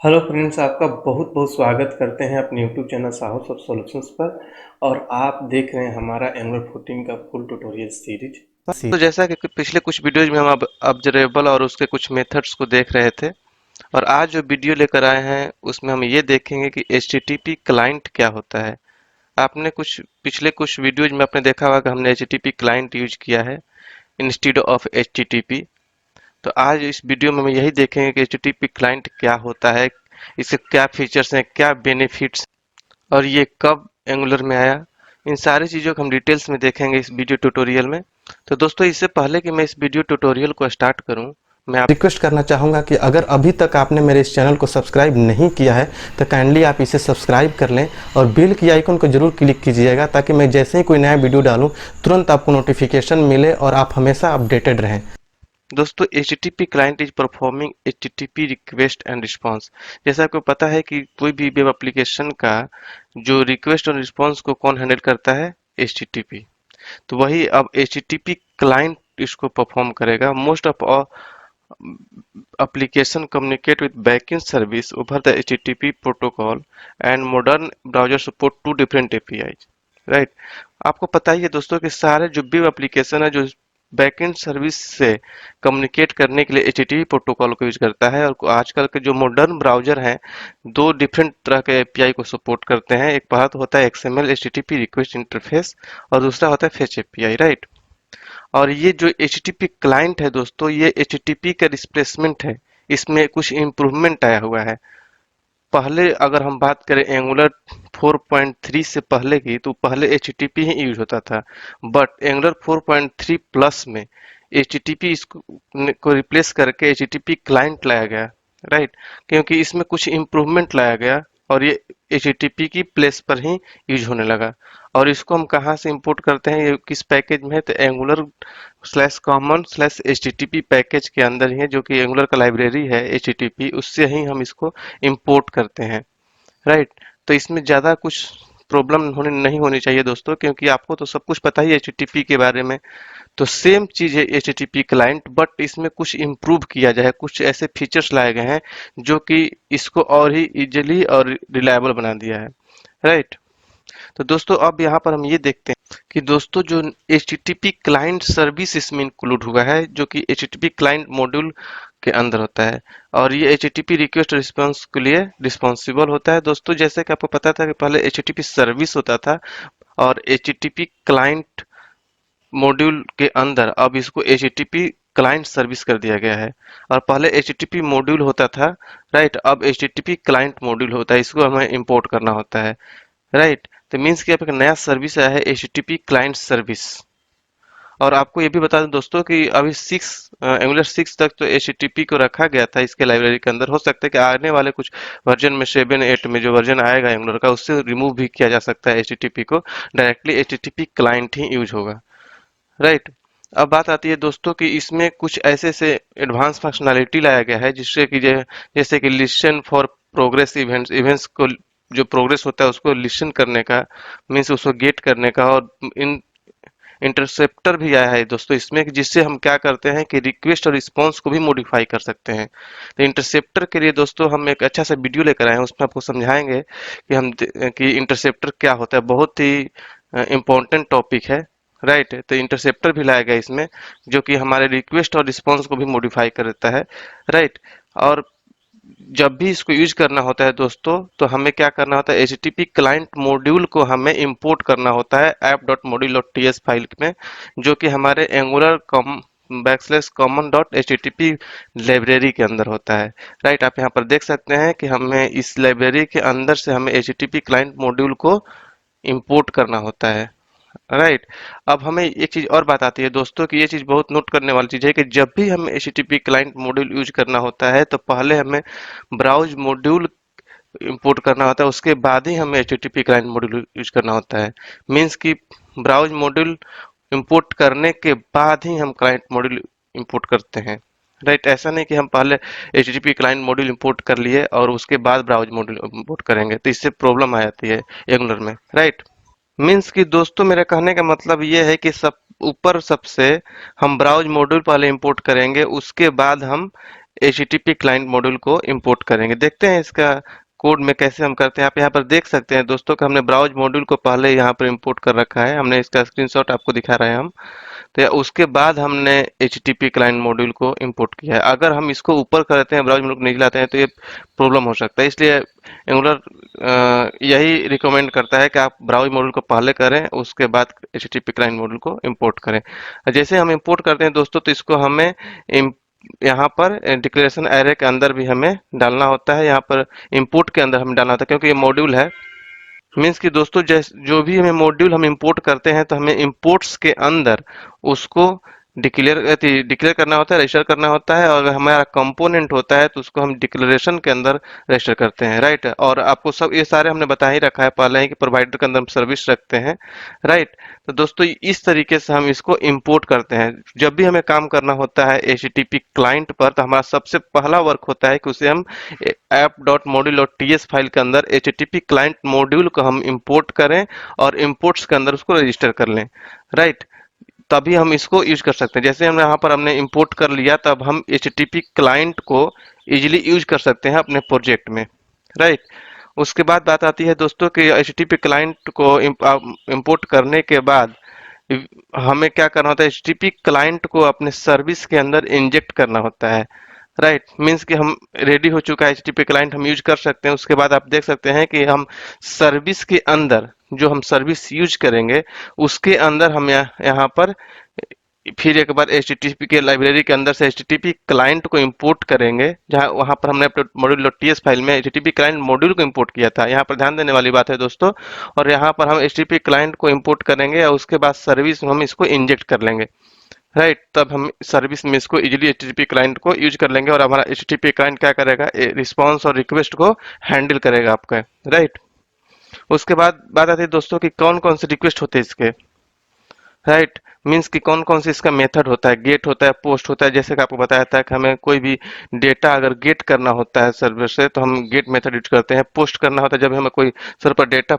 Hello friends, आपका बहुत बहुत स्वागत करते हैं अपने यूट्यूब चैनल साहस ऑफ सॉल्यूशंस पर। और आप देख रहे हैं हमारा एंगुलर 14 का फुल ट्यूटोरियल सीरीज। तो जैसा कि पिछले कुछ वीडियोज में हम अब ऑब्जर्वेबल और उसके कुछ मेथड्स को देख रहे थे, और आज जो वीडियो लेकर आए हैं उसमें हम ये देखेंगे कि HTTP क्लाइंट क्या होता है। आपने कुछ पिछले कुछ वीडियोज में आपने देखा होगा कि हमने HTTP क्लाइंट यूज किया है इंस्टीड ऑफ HTTP। तो आज इस वीडियो में हम यही देखेंगे कि HTTP क्लाइंट क्या होता है, इसके क्या फीचर्स हैं, क्या बेनिफिट्स, और ये कब एंगुलर में आया। इन सारी चीज़ों को हम डिटेल्स में देखेंगे इस वीडियो ट्यूटोरियल में। तो दोस्तों, इससे पहले कि मैं इस वीडियो ट्यूटोरियल को स्टार्ट करूं, मैं आप रिक्वेस्ट करना चाहूँगा कि अगर अभी तक आपने मेरे इस चैनल को सब्सक्राइब नहीं किया है तो काइंडली आप इसे सब्सक्राइब कर लें और बेल की आइकन को जरूर क्लिक कीजिएगा, ताकि मैं जैसे ही कोई नया वीडियो डालूं तुरंत आपको नोटिफिकेशन मिले और आप हमेशा अपडेटेड रहें। दोस्तों, HTTP client is performing HTTP request and response. जैसा आपको पता है कि कोई भी वेब एप्लीकेशन का जो रिक्वेस्ट और रिस्पांस को कौन हैंडल करता है, HTTP। तो वही अब HTTP क्लाइंट इसको परफॉर्म करेगा। Most of application communicate with backend service over the HTTP protocol and modern browser support two different APIs, right. आपको पता ही है दोस्तों कि सारे जो भी एप्लीकेशन है जो बैकएंड सर्विस से कम्युनिकेट करने के लिए HTTP प्रोटोकॉल को यूज करता है, और आजकल के जो मॉडर्न ब्राउजर हैं दो डिफरेंट तरह के API को सपोर्ट करते हैं। एक बात होता है XML HTTP रिक्वेस्ट इंटरफेस, और दूसरा होता है फेच API, राइट। और ये जो HTTP क्लाइंट है दोस्तों, ये HTTP का रिप्लेसमेंट है। इसमें कुछ इम्प्रूवमेंट आया हुआ है। पहले अगर हम बात करें एंगुलर 4.3 से पहले की, तो पहले HTTP ही यूज होता था। बट एंगुलर 4.3 प्लस में HTTP को रिप्लेस करके HTTP क्लाइंट लाया गया, राइट। क्योंकि इसमें कुछ इम्प्रूवमेंट लाया गया और ये HTTP की प्लेस पर ही यूज होने लगा। और इसको हम कहाँ से इंपोर्ट करते हैं, ये किस पैकेज में है, तो angular slash common slash HTTP package के अंदर ही है, जो कि एंगुलर का लाइब्रेरी है HTTP, उससे ही हम इसको इंपोर्ट करते हैं, राइट। तो इसमें ज़्यादा कुछ प्रॉब्लम नहीं होनी चाहिए दोस्तों, क्योंकि आपको तो सब कुछ पता ही है HTTP के बारे में। तो सेम चीज़ है HTTP क्लाइंट, बट इसमें कुछ इम्प्रूव किया जाए, कुछ ऐसे फीचर्स लाए गए हैं जो कि इसको और ही इजीली और रिलायबल बना दिया है, राइट। तो दोस्तों, अब यहाँ पर हम ये देखते हैं कि दोस्तों जो HTTP क्लाइंट सर्विस इसमें इंक्लूड हुआ है, जो कि HTTP क्लाइंट मॉड्यूल के अंदर होता है। और ये HTTP रिक्वेस्ट रिस्पांस के लिए रिस्पॉन्सिबल होता है। दोस्तों, जैसे कि आपको पता था कि पहले HTTP सर्विस होता था, और HTTP क्लाइंट मॉड्यूल के अंदर अब इसको HTTP क्लाइंट सर्विस कर दिया गया है। और पहले HTTP मॉड्यूल होता था, राइट, अब HTTP क्लाइंट मॉड्यूल होता है। इसको हमें इंपोर्ट करना होता है, राइट। तो मीन्स कि आप एक नया सर्विस आया है HTTP क्लाइंट सर्विस। और आपको ये भी बता दें दोस्तों कि अभी एंगुलर 6 तक तो HTTP को रखा गया था इसके लाइब्रेरी के अंदर। हो सकता है कि आने वाले कुछ वर्जन में 7 8 में जो वर्जन आएगा एंगुलर का, उससे रिमूव भी किया जा सकता है HTTP को। डायरेक्टली HTTP क्लाइंट ही यूज होगा, राइट। अब बात आती है दोस्तों कि इसमें कुछ ऐसे से एडवांस फंक्शनैलिटी लाया गया है, जिससे कि जैसे कि listen for progress events, events को जो प्रोग्रेस होता है उसको लिसन करने का, मीन्स उसको गेट करने का। और इन इंटरसेप्टर भी आया है दोस्तों इसमें, कि जिससे हम क्या करते हैं कि रिक्वेस्ट और रिस्पांस को भी मॉडिफाई कर सकते हैं। तो इंटरसेप्टर के लिए दोस्तों हम एक अच्छा सा वीडियो लेकर आए हैं, उसमें आपको समझाएंगे कि इंटरसेप्टर क्या होता है। बहुत ही इम्पोर्टेंट टॉपिक है, राइट। तो इंटरसेप्टर भी लाया गया इसमें, जो कि हमारे रिक्वेस्ट और रिस्पांस को भी मॉडिफाई कर देता है, राइट। और जब भी इसको यूज करना होता है दोस्तों, तो हमें क्या करना होता है, HTTP क्लाइंट मॉड्यूल को हमें इंपोर्ट करना होता है app.module.ts फाइल में, जो कि हमारे एंगुलर कॉमन.http लाइब्रेरी के अंदर होता है, राइट। आप यहाँ पर देख सकते हैं कि हमें इस लाइब्रेरी के अंदर से हमें HTTP क्लाइंट मॉड्यूल को इंपोर्ट करना होता है, राइट। अब हमें एक चीज और बात आती है दोस्तों, कि ये चीज बहुत नोट करने वाली चीज है कि जब भी हमें HTTP क्लाइंट मॉड्यूल यूज करना होता है, तो पहले हमें ब्राउज मॉड्यूल इंपोर्ट करना होता है, उसके बाद ही हमें HTTP क्लाइंट मॉड्यूल यूज करना होता है। मीन्स कि ब्राउज मॉड्यूल इंपोर्ट करने के बाद ही हम क्लाइंट मॉड्यूल इंपोर्ट करते हैं, राइट। ऐसा नहीं कि हम पहले HTTP क्लाइंट मॉड्यूल इंपोर्ट कर लिए और उसके बाद ब्राउज मॉड्यूल इंपोर्ट करेंगे, तो इससे प्रॉब्लम आ जाती है एंगुलर में, राइट। मीन्स कि दोस्तों, मेरे कहने का मतलब ये है कि सब ऊपर सबसे हम ब्राउज मॉड्यूल पहले इंपोर्ट करेंगे, उसके बाद हम HTTP क्लाइंट मॉड्यूल को इंपोर्ट करेंगे। देखते हैं इसका कोड में कैसे हम करते हैं। आप यहाँ पर देख सकते हैं दोस्तों कि हमने ब्राउज मॉड्यूल को पहले यहाँ पर इंपोर्ट कर रखा है। हमने इसका स्क्रीनशॉट आपको दिखा रहे हैं हम। तो उसके बाद हमने HTTP क्लाइंट मॉड्यूल को इंपोर्ट किया है। अगर हम इसको ऊपर करते हैं, ब्राउज मॉड्यूल को नीचे लाते हैं, तो ये प्रॉब्लम हो सकता है। इसलिए एंगुलर यही रिकमेंड करता है कि आप ब्राउज मॉड्यूल को पहले करें, उसके बाद HTTP क्लाइंट मॉड्यूल को इंपोर्ट करें। जैसे हम इंपोर्ट करते हैं दोस्तों, तो इसको हमें यहाँ पर डिक्लेरेशन एरे के अंदर भी हमें डालना होता है। यहाँ पर इंपोर्ट के अंदर हमें डालना होता है, क्योंकि ये मॉड्यूल है। मीन्स कि दोस्तों जो भी हमें मॉड्यूल हम इंपोर्ट करते हैं, तो हमें इंपोर्ट्स के अंदर उसको डिक्लेयर करना होता है, रजिस्टर करना होता है। और अगर हमारा कंपोनेंट होता है तो उसको हम डिक्लेरेशन के अंदर रजिस्टर करते हैं, राइट। और आपको सब ये सारे हमने बता ही रखा है पहले ही कि प्रोवाइडर के अंदर हम सर्विस रखते हैं, राइट। तो दोस्तों इस तरीके से हम इसको इंपोर्ट करते हैं। जब भी हमें काम करना होता है HTTP क्लाइंट पर, तो हमारा सबसे पहला वर्क होता है कि उसे हम app.module.ts फाइल के अंदर HTTP क्लाइंट मॉड्यूल को हम इंपोर्ट करें और इंपोर्ट्स के अंदर उसको रजिस्टर कर लें, राइट। तभी हम इसको यूज कर सकते हैं। जैसे हमने यहाँ पर हमने इंपोर्ट कर लिया, तब हम HTTP क्लाइंट को इजीली यूज कर सकते हैं अपने प्रोजेक्ट में, राइट। उसके बाद बात आती है दोस्तों कि HTTP क्लाइंट को इंपोर्ट करने के बाद हमें क्या करना होता है, HTTP क्लाइंट को अपने सर्विस के अंदर इंजेक्ट करना होता है, राइट। मीन्स कि हम रेडी हो चुका है HTTP क्लाइंट, हम यूज कर सकते हैं। उसके बाद आप देख सकते हैं कि हम सर्विस के अंदर जो हम सर्विस यूज करेंगे, उसके अंदर हम यहाँ पर फिर एक बार HTTP के लाइब्रेरी के अंदर से HTTP क्लाइंट को इंपोर्ट करेंगे, जहाँ वहाँ पर हमने module.ts फाइल में HTTP क्लाइंट मॉड्यूल को इंपोर्ट किया था। यहाँ पर ध्यान देने वाली बात है दोस्तों। और यहाँ पर हम HTTP क्लाइंट को इंपोर्ट करेंगे और उसके बाद सर्विस में हम इसको इंजेक्ट कर लेंगे, राइट। तब हम सर्विस में इसको इजीली HTTP क्लाइंट को यूज कर लेंगे और हमारा HTTP क्लाइंट क्या करेगा, रिस्पॉन्स और रिक्वेस्ट को हैंडल करेगा आपका, राइट। उसके बाद बात आती है दोस्तों कि कौन कौन से रिक्वेस्ट होते हैं इसके, राइट। मीन्स कि कौन कौन सी इसका मेथड होता है, गेट होता है, पोस्ट होता है। जैसे कि आपको बताया था कि हमें कोई भी डेटा अगर गेट करना होता है सर्वर से, तो हम गेट मेथड यूज करते हैं। पोस्ट करना होता है जब हमें कोई सर्वर पर डेटा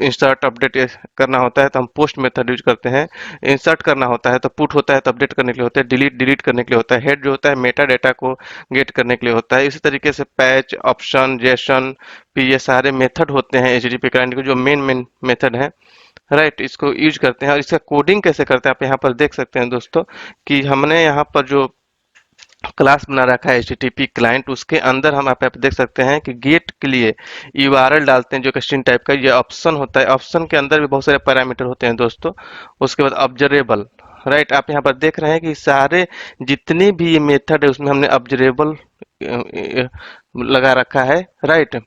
इंसर्ट अपडेट करना होता है, तो हम पोस्ट मेथड यूज करते हैं। इंसर्ट करना होता है तो पुट होता है, तो अपडेट करने के लिए होता है। डिलीट करने के लिए होता है। हेड जो होता है मेटा डेटा को गेट करने के लिए होता है। इसी तरीके से पैच, ऑप्शन, जेसन, ये सारे मेथड होते हैं HTTP क्लाइंट के, जो मेन मेथड है, राइट। इसको यूज करते हैं। और इसका कोडिंग कैसे करते हैं आप यहाँ पर देख सकते हैं दोस्तों कि हमने यहाँ पर जो क्लास बना रखा है HTTP क्लाइंट, उसके अंदर हम आप देख सकते हैं कि गेट के लिए URL डालते हैं जो कि स्ट्रिंग टाइप का। ये ऑप्शन होता है। ऑप्शन के अंदर भी बहुत सारे पैरामीटर होते हैं दोस्तों। उसके बाद ऑब्जर्वेबल, राइट। आप यहाँ पर देख रहे हैं कि सारे जितने भी ये मेथड है उसमें हमने ऑब्जर्वेबल लगा रखा है, राइट।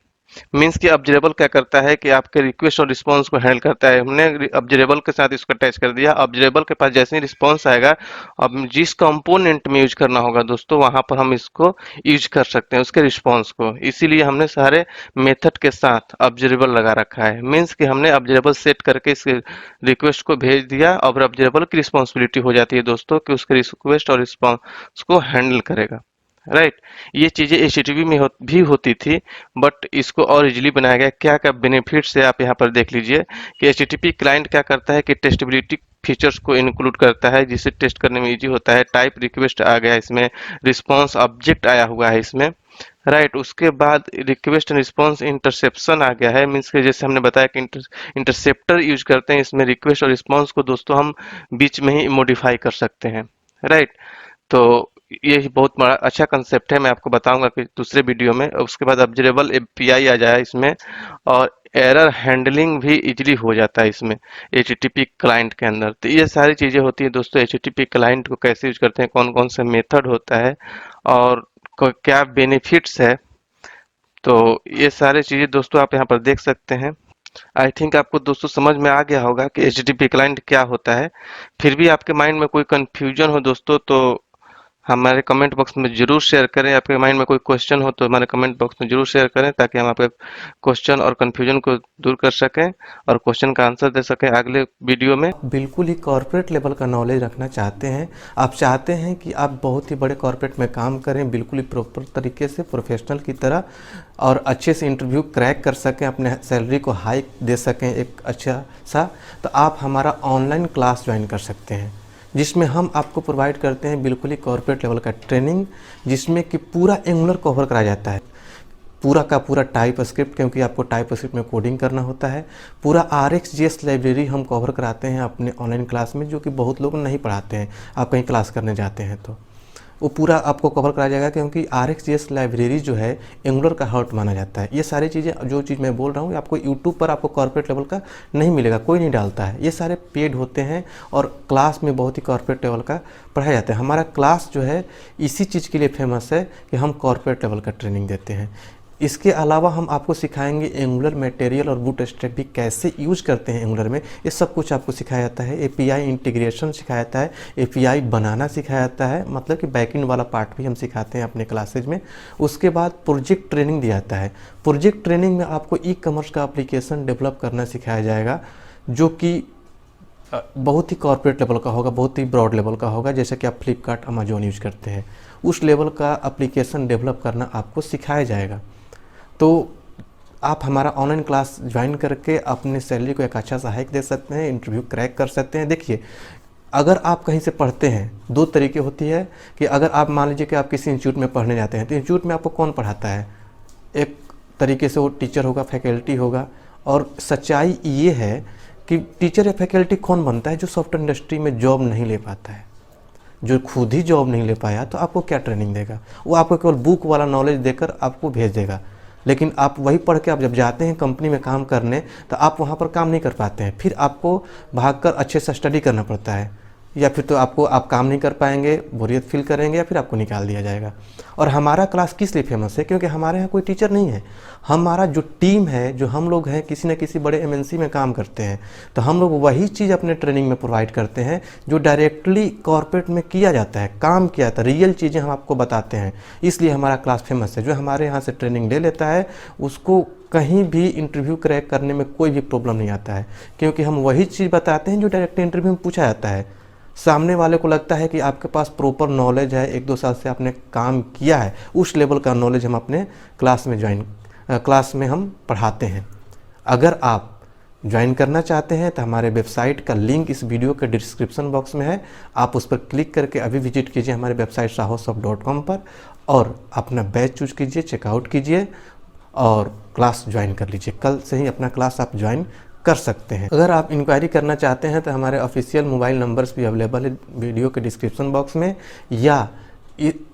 मीन्स कि ऑब्जर्वेबल क्या करता है कि आपके रिक्वेस्ट और रिस्पांस को हैंडल करता है। हमने ऑब्जर्वेबल के साथ इसको अटैच कर दिया। ऑब्जर्वेबल के पास जैसे ही रिस्पांस आएगा, अब जिस कंपोनेंट में यूज करना होगा दोस्तों, वहां पर हम इसको यूज कर सकते हैं उसके रिस्पांस को। इसीलिए हमने सारे मेथड के साथ ऑब्जर्वेबल लगा रखा है। मीन्स कि हमने ऑब्जर्वेबल सेट करके इस रिक्वेस्ट को भेज दिया और ऑब्जर्वेबल की रिस्पॉन्सिबिलिटी हो जाती है दोस्तों कि उसके रिक्वेस्ट और रिस्पांस को हैंडल करेगा, राइट। ये चीजें HTTP में भी होती थी, बट इसको और इजीली बनाया गया। क्या क्या बेनिफिट्स है आप यहाँ पर देख लीजिए कि HTTP क्लाइंट क्या करता है कि टेस्टेबिलिटी फीचर्स को इंक्लूड करता है, जिससे टेस्ट करने में इजी होता है। टाइप रिक्वेस्ट आ गया इसमें, रिस्पांस ऑब्जेक्ट आया हुआ है इसमें, राइट। उसके बाद रिक्वेस्ट एंड रिस्पांस इंटरसेप्शन आ गया है। मीन्स के जैसे हमने बताया कि इंटरसेप्टर यूज करते हैं इसमें। रिक्वेस्ट और रिस्पांस को दोस्तों हम बीच में ही मॉडिफाई कर सकते हैं, राइट। तो ये बहुत बड़ा अच्छा कंसेप्ट है, मैं आपको बताऊंगा कि दूसरे वीडियो में। उसके बाद ऑब्जर्वेबल API आ जाए इसमें, और एरर हैंडलिंग भी इजीली हो जाता है इसमें HTTP क्लाइंट के अंदर। तो ये सारी चीजें होती है दोस्तों। HTTP क्लाइंट को कैसे यूज करते हैं, कौन कौन से मेथड होता है और क्या बेनिफिट्स है, तो ये सारी चीजें दोस्तों आप यहाँ पर देख सकते हैं। आई थिंक आपको दोस्तों समझ में आ गया होगा कि HTTP क्लाइंट क्या होता है। फिर भी आपके माइंड में कोई कंफ्यूजन हो दोस्तों, तो हमारे कमेंट बॉक्स में जरूर शेयर करें। आपके माइंड में कोई क्वेश्चन हो तो हमारे कमेंट बॉक्स में जरूर शेयर करें, ताकि हम आपके क्वेश्चन और कंफ्यूजन को दूर कर सकें और क्वेश्चन का आंसर दे सकें अगले वीडियो में। बिल्कुल ही कॉर्पोरेट लेवल का नॉलेज रखना चाहते हैं, आप चाहते हैं कि आप बहुत ही बड़े कॉर्पोरेट में काम करें बिल्कुल ही प्रॉपर तरीके से, प्रोफेशनल की तरह, और अच्छे से इंटरव्यू क्रैक कर सकें, अपने सैलरी को हाइक दे सकें एक अच्छा सा, तो आप हमारा ऑनलाइन क्लास ज्वाइन कर सकते हैं। जिसमें हम आपको प्रोवाइड करते हैं बिल्कुल ही कॉर्पोरेट लेवल का ट्रेनिंग, जिसमें कि पूरा एंगुलर कवर कराया जाता है, पूरा का पूरा टाइप स्क्रिप्ट, क्योंकि आपको टाइप स्क्रिप्ट में कोडिंग करना होता है। पूरा RxJS लाइब्रेरी हम कवर कराते हैं अपने ऑनलाइन क्लास में, जो कि बहुत लोग नहीं पढ़ाते हैं। आप कहीं क्लास करने जाते हैं तो वो पूरा आपको कवर कराया जाएगा, क्योंकि RxJS लाइब्रेरी जो है एंगुलर का हार्ट माना जाता है। ये सारी चीज़ें, जो चीज़ मैं बोल रहा हूँ, आपको यूट्यूब पर आपको कॉर्पोरेट लेवल का नहीं मिलेगा, कोई नहीं डालता है। ये सारे पेड होते हैं और क्लास में बहुत ही कॉर्पोरेट लेवल का पढ़ाया जाता है। हमारा क्लास जो है इसी चीज़ के लिए फेमस है कि हम कॉर्पोरेट लेवल का ट्रेनिंग देते हैं। इसके अलावा हम आपको सिखाएंगे एंगुलर मटेरियल और बूटस्ट्रैप भी कैसे यूज करते हैं एंगुलर में, ये सब कुछ आपको सिखाया जाता है। API इंटीग्रेशन सिखाया जाता है, API बनाना सिखाया जाता है, मतलब कि बैकएंड वाला पार्ट भी हम सिखाते हैं अपने क्लासेज में। उसके बाद प्रोजेक्ट ट्रेनिंग दिया जाता है। प्रोजेक्ट ट्रेनिंग में आपको ई-कॉमर्स का एप्लीकेशन डेवलप करना सिखाया जाएगा, जो कि बहुत ही कॉर्पोरेट लेवल का होगा, बहुत ही ब्रॉड लेवल का होगा। जैसे कि आप फ्लिपकार्ट, अमेजोन यूज करते हैं, उस लेवल का एप्लीकेशन डेवलप करना आपको सिखाया जाएगा। तो आप हमारा ऑनलाइन क्लास ज्वाइन करके अपने सैलरी को एक अच्छा सहायक दे सकते हैं, इंटरव्यू क्रैक कर सकते हैं। देखिए, अगर आप कहीं से पढ़ते हैं, दो तरीके होती है कि अगर आप मान लीजिए कि आप किसी इंस्टीट्यूट में पढ़ने जाते हैं, तो इंस्टीट्यूट में आपको कौन पढ़ाता है? एक तरीके से वो टीचर होगा, फैकल्टी होगा। और सच्चाई ये है कि टीचर या फैकल्टी कौन बनता है? जो सॉफ्टवेयर इंडस्ट्री में जॉब नहीं ले पाता है, जो खुद ही जॉब नहीं ले पाया, तो आपको क्या ट्रेनिंग देगा? वो आपको केवल बुक वाला नॉलेज देकर आपको भेज देगा। लेकिन आप वही पढ़ के आप जब जाते हैं कंपनी में काम करने, तो आप वहाँ पर काम नहीं कर पाते हैं। फिर आपको भागकर अच्छे से स्टडी करना पड़ता है, या फिर तो आप काम नहीं कर पाएंगे, बोरियत फील करेंगे, या फिर आपको निकाल दिया जाएगा। और हमारा क्लास किस लिए फेमस है? क्योंकि हमारे यहाँ कोई टीचर नहीं है। हमारा जो टीम है, जो हम लोग हैं, किसी न किसी बड़े MNC में काम करते हैं, तो हम लोग वही चीज़ अपने ट्रेनिंग में प्रोवाइड करते हैं जो डायरेक्टली कॉर्पोरेट में किया जाता है, काम किया जाता है, रियल चीज़ें हम आपको बताते हैं। इसलिए हमारा क्लास फेमस है। जो हमारे यहाँ से ट्रेनिंग ले लेता है, उसको कहीं भी इंटरव्यू क्रैक करने में कोई भी प्रॉब्लम नहीं आता है, क्योंकि हम वही चीज़ बताते हैं जो डायरेक्ट इंटरव्यू में पूछा जाता है। सामने वाले को लगता है कि आपके पास प्रॉपर नॉलेज है, 1-2 साल से आपने काम किया है, उस लेवल का नॉलेज हम अपने क्लास में हम पढ़ाते हैं। अगर आप ज्वाइन करना चाहते हैं तो हमारे वेबसाइट का लिंक इस वीडियो के डिस्क्रिप्शन बॉक्स में है। आप उस पर क्लिक करके अभी विजिट कीजिए हमारे वेबसाइट sahosoft.com पर, और अपना बैच चूज कीजिए, चेकआउट कीजिए और क्लास ज्वाइन कर लीजिए। कल से ही अपना क्लास आप ज्वाइन कर सकते हैं। अगर आप इंक्वायरी करना चाहते हैं तो हमारे ऑफिशियल मोबाइल नंबर्स भी अवेलेबल है वीडियो के डिस्क्रिप्शन बॉक्स में, या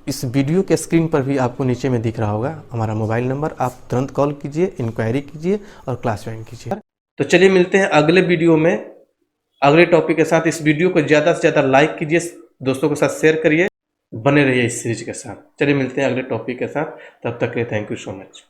इस वीडियो के स्क्रीन पर भी आपको नीचे में दिख रहा होगा हमारा मोबाइल नंबर। आप तुरंत कॉल कीजिए, इंक्वायरी कीजिए और क्लास ज्वाइन कीजिए। तो चलिए मिलते हैं अगले वीडियो में अगले टॉपिक के साथ। इस वीडियो को ज़्यादा से ज़्यादा लाइक कीजिए, दोस्तों के साथ शेयर करिए, बने रहिए इस सीरीज के साथ। चलिए मिलते हैं अगले टॉपिक के साथ, तब तक के लिए थैंक यू सो मच।